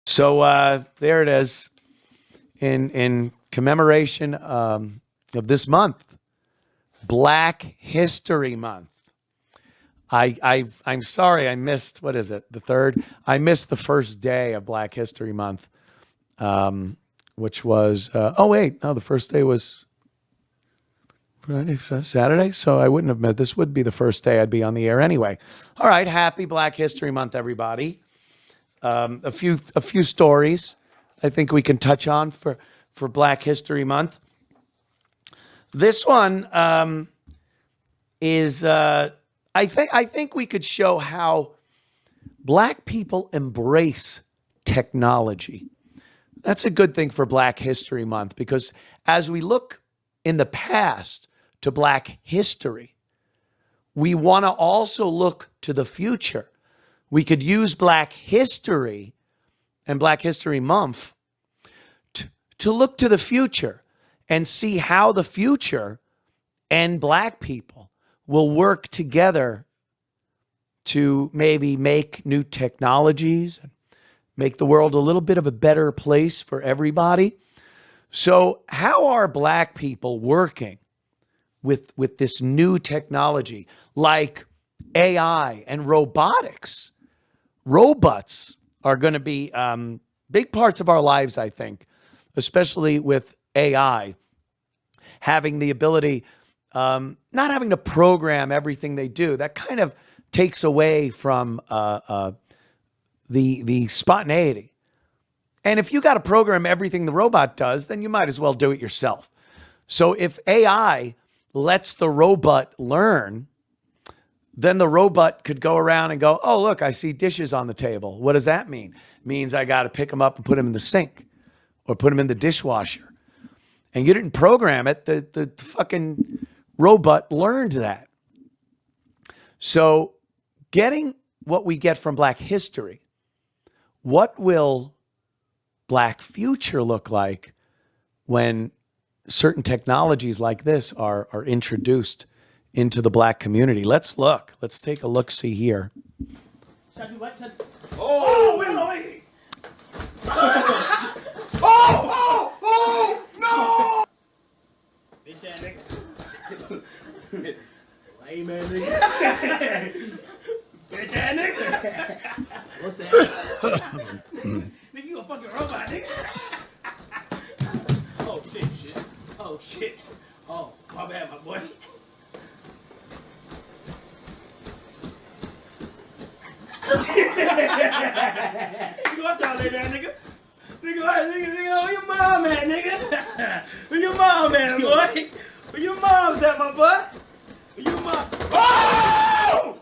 So there it is in commemoration of this month, Black History Month. I'm sorry I missed, what is it, the third? I missed the first day of Black History Month, which was, the first day was Friday, Saturday, so I wouldn't have missed. This would be the first day I'd be on the air anyway. All right, happy Black History Month, everybody. A few stories I think we can touch on for Black History Month. This one is I think we could show how Black people embrace technology. That's a good thing for Black History Month, because as we look in the past to Black history, we want to also look to the future. We could use Black history and Black History Month to look to the future and see how the future and Black people will work together to maybe make new technologies and make the world a little bit of a better place for everybody. So how are Black people working with this new technology like AI and robotics? Robots are going to be big parts of our lives, I think, especially with AI having the ability, not having to program everything they do. That kind of takes away from the spontaneity. And if you got to program everything the robot does, then you might as well do it yourself. So if AI lets the robot learn, then the robot could go around and go, oh, look, I see dishes on the table. What does that mean? It means I got to pick them up and put them in the sink or put them in the dishwasher. And you didn't program it. The fucking robot learned that. So getting what we get from Black history, what will Black future look like when certain technologies like this are introduced into the Black community? Let's look. Let's take a look-see here. Oh, no! Bitch ass nigga. Lame ass nigga. Bitch ass nigga. What's that? Nigga, you a fucking robot, nigga. Oh, shit. Oh, shit. Oh, my bad, my boy. You gonna talk like that, nigga? Nigga, where your mom at, nigga? Where your mom at, boy? Where your mom's at, my boy? Where your mom? Oh!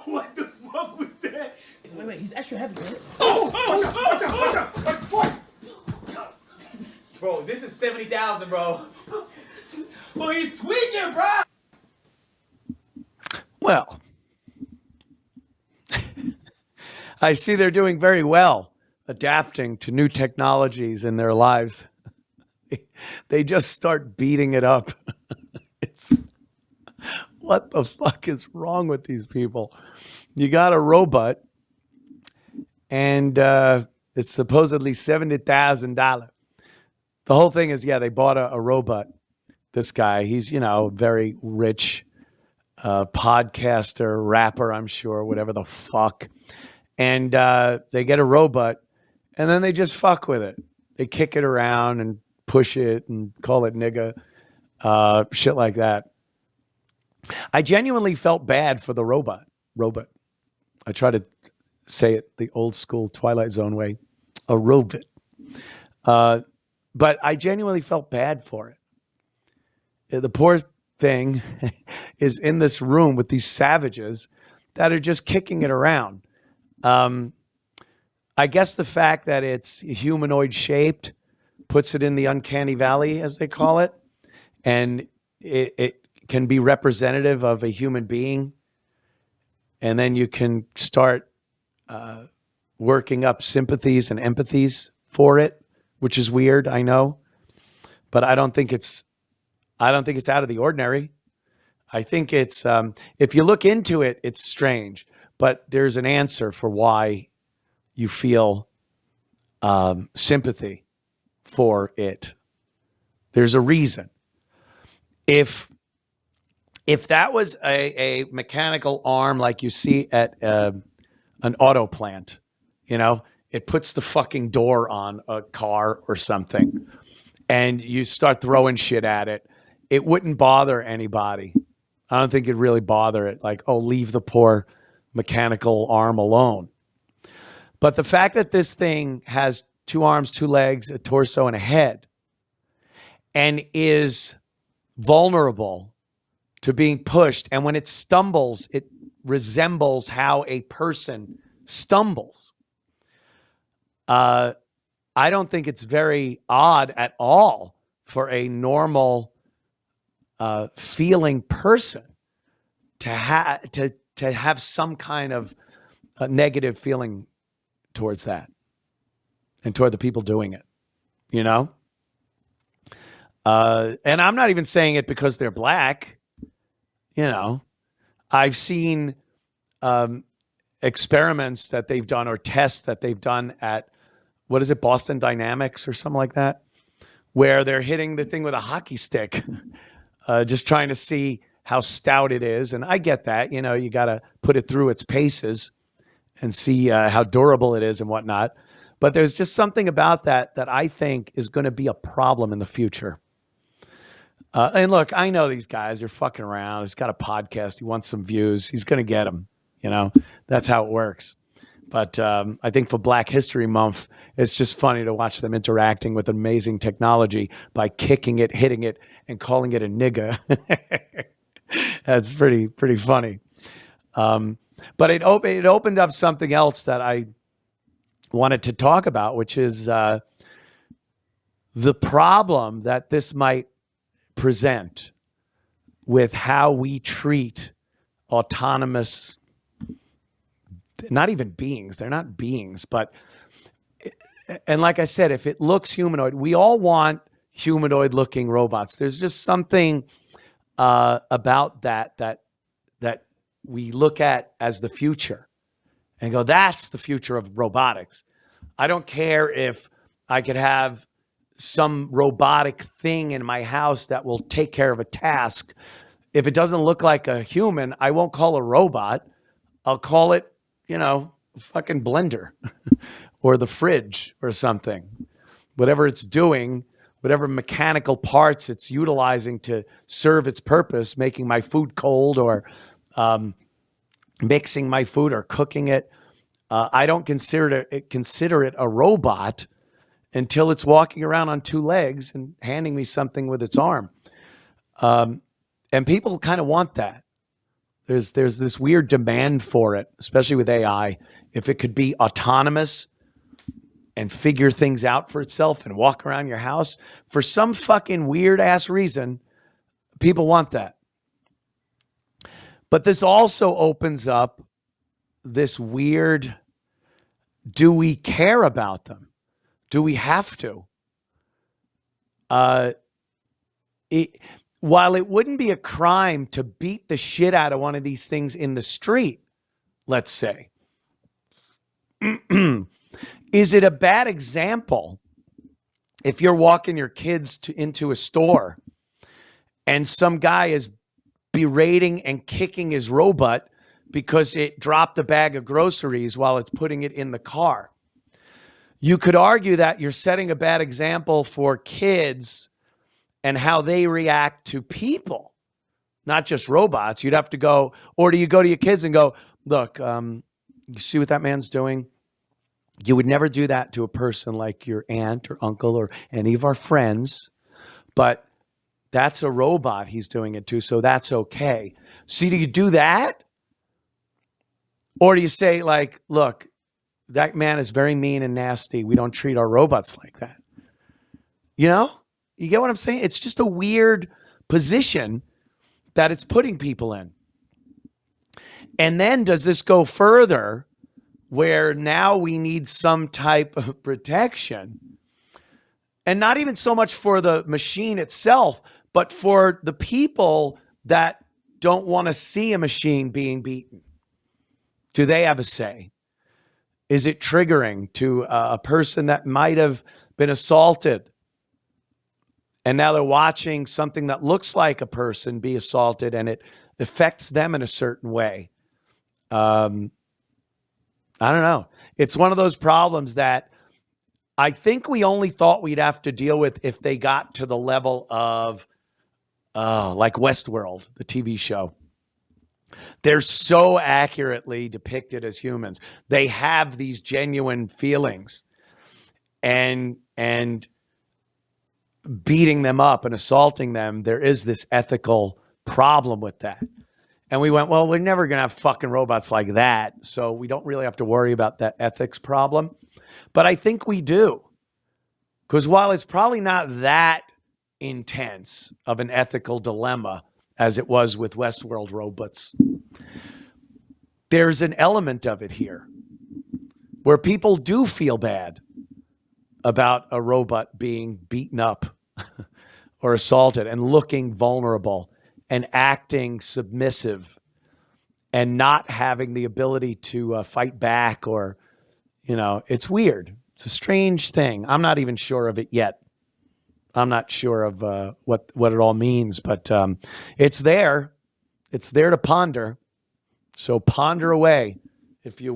What the fuck was that? Wait, he's extra heavy, man. Watch out. Bro, this is 70,000, bro. Well, he's tweaking, bro. Well, I see they're doing very well adapting to new technologies in their lives. They just start beating it up. It's what the fuck is wrong with these people? You got a robot and it's supposedly $70,000. The whole thing is, they bought a robot. This guy, he's, very rich podcaster, rapper, I'm sure, whatever the fuck. And they get a robot and then they just fuck with it. They kick it around and push it and call it nigga, shit like that. I genuinely felt bad for the robot. I try to say it the old school Twilight Zone way, a robot. But I genuinely felt bad for it. The poor thing is in this room with these savages that are just kicking it around. I guess the fact that it's humanoid shaped puts it in the uncanny valley, as they call it, and it can be representative of a human being. And then you can start working up sympathies and empathies for it, which is weird, I know, but I don't think it's out of the ordinary. I think it's if you look into it, it's strange, but there's an answer for why you feel sympathy for it. There's a reason. If that was a mechanical arm like you see at an auto plant, it puts the fucking door on a car or something, and you start throwing shit at it, it wouldn't bother anybody. I don't think it'd really bother it. Like, oh, leave the poor mechanical arm alone. But the fact that this thing has 2 arms, 2 legs, a torso, and a head, and is vulnerable to being pushed, and when it stumbles, it resembles how a person stumbles. I don't think it's very odd at all for a normal feeling person to have some kind of negative feeling towards that and toward the people doing it, and I'm not even saying it because they're black. I've seen experiments that they've done or tests that they've done at, what is it, Boston Dynamics or something like that, where they're hitting the thing with a hockey stick, just trying to see how stout it is. And I get that, you got to put it through its paces and see how durable it is and whatnot. But there's just something about that I think is going to be a problem in the future. And look, I know these guys are fucking around. He's got a podcast. He wants some views. He's going to get them. That's how it works. But I think for Black History Month, it's just funny to watch them interacting with amazing technology by kicking it, hitting it, and calling it a nigga. That's pretty funny. But it opened up something else that I wanted to talk about, which is the problem that this might present with how we treat autonomous, not even beings. They're not beings, but, and like I said, if it looks humanoid, we all want humanoid looking robots. There's just something about that we look at as the future and go, that's the future of robotics. I don't care if I could have some robotic thing in my house that will take care of a task. If it doesn't look like a human, I won't call it a robot. I'll call it, fucking blender or the fridge or something. Whatever it's doing, whatever mechanical parts it's utilizing to serve its purpose, making my food cold or mixing my food or cooking it. I don't consider it a robot until it's walking around on 2 legs and handing me something with its arm. And people kind of want that. There's this weird demand for it, especially with AI. If it could be autonomous and figure things out for itself and walk around your house, for some fucking weird ass reason, people want that. But this also opens up this weird, do we care about them? Do we have to? While it wouldn't be a crime to beat the shit out of one of these things in the street, let's say, is it a bad example if you're walking your kids into a store and some guy is berating and kicking his robot because it dropped a bag of groceries while it's putting it in the car? You could argue that you're setting a bad example for kids and how they react to people, not just robots. You'd have to go, or do you go to your kids and go, look, you see what that man's doing? You would never do that to a person like your aunt or uncle or any of our friends, but that's a robot he's doing it to, so that's okay. See, do you do that? Or do you say, like, look, that man is very mean and nasty. We don't treat our robots like that. You get what I'm saying? It's just a weird position that it's putting people in. And then does this go further where now we need some type of protection? And not even so much for the machine itself, but for the people that don't want to see a machine being beaten. Do they have a say? Is it triggering to a person that might have been assaulted? And now they're watching something that looks like a person be assaulted and it affects them in a certain way. I don't know. It's one of those problems that I think we only thought we'd have to deal with if they got to the level of like Westworld, the TV show. They're so accurately depicted as humans. They have these genuine feelings, and beating them up and assaulting them, there is this ethical problem with that. And we went, well, we're never going to have fucking robots like that, so we don't really have to worry about that ethics problem. But I think we do. Because while it's probably not that intense of an ethical dilemma as it was with Westworld robots, there's an element of it here where people do feel bad about a robot being beaten up or assaulted and looking vulnerable and acting submissive and not having the ability to fight back, or, it's weird. It's a strange thing. I'm not even sure of it yet. I'm not sure of what it all means, but it's there. It's there to ponder. So ponder away, if you will.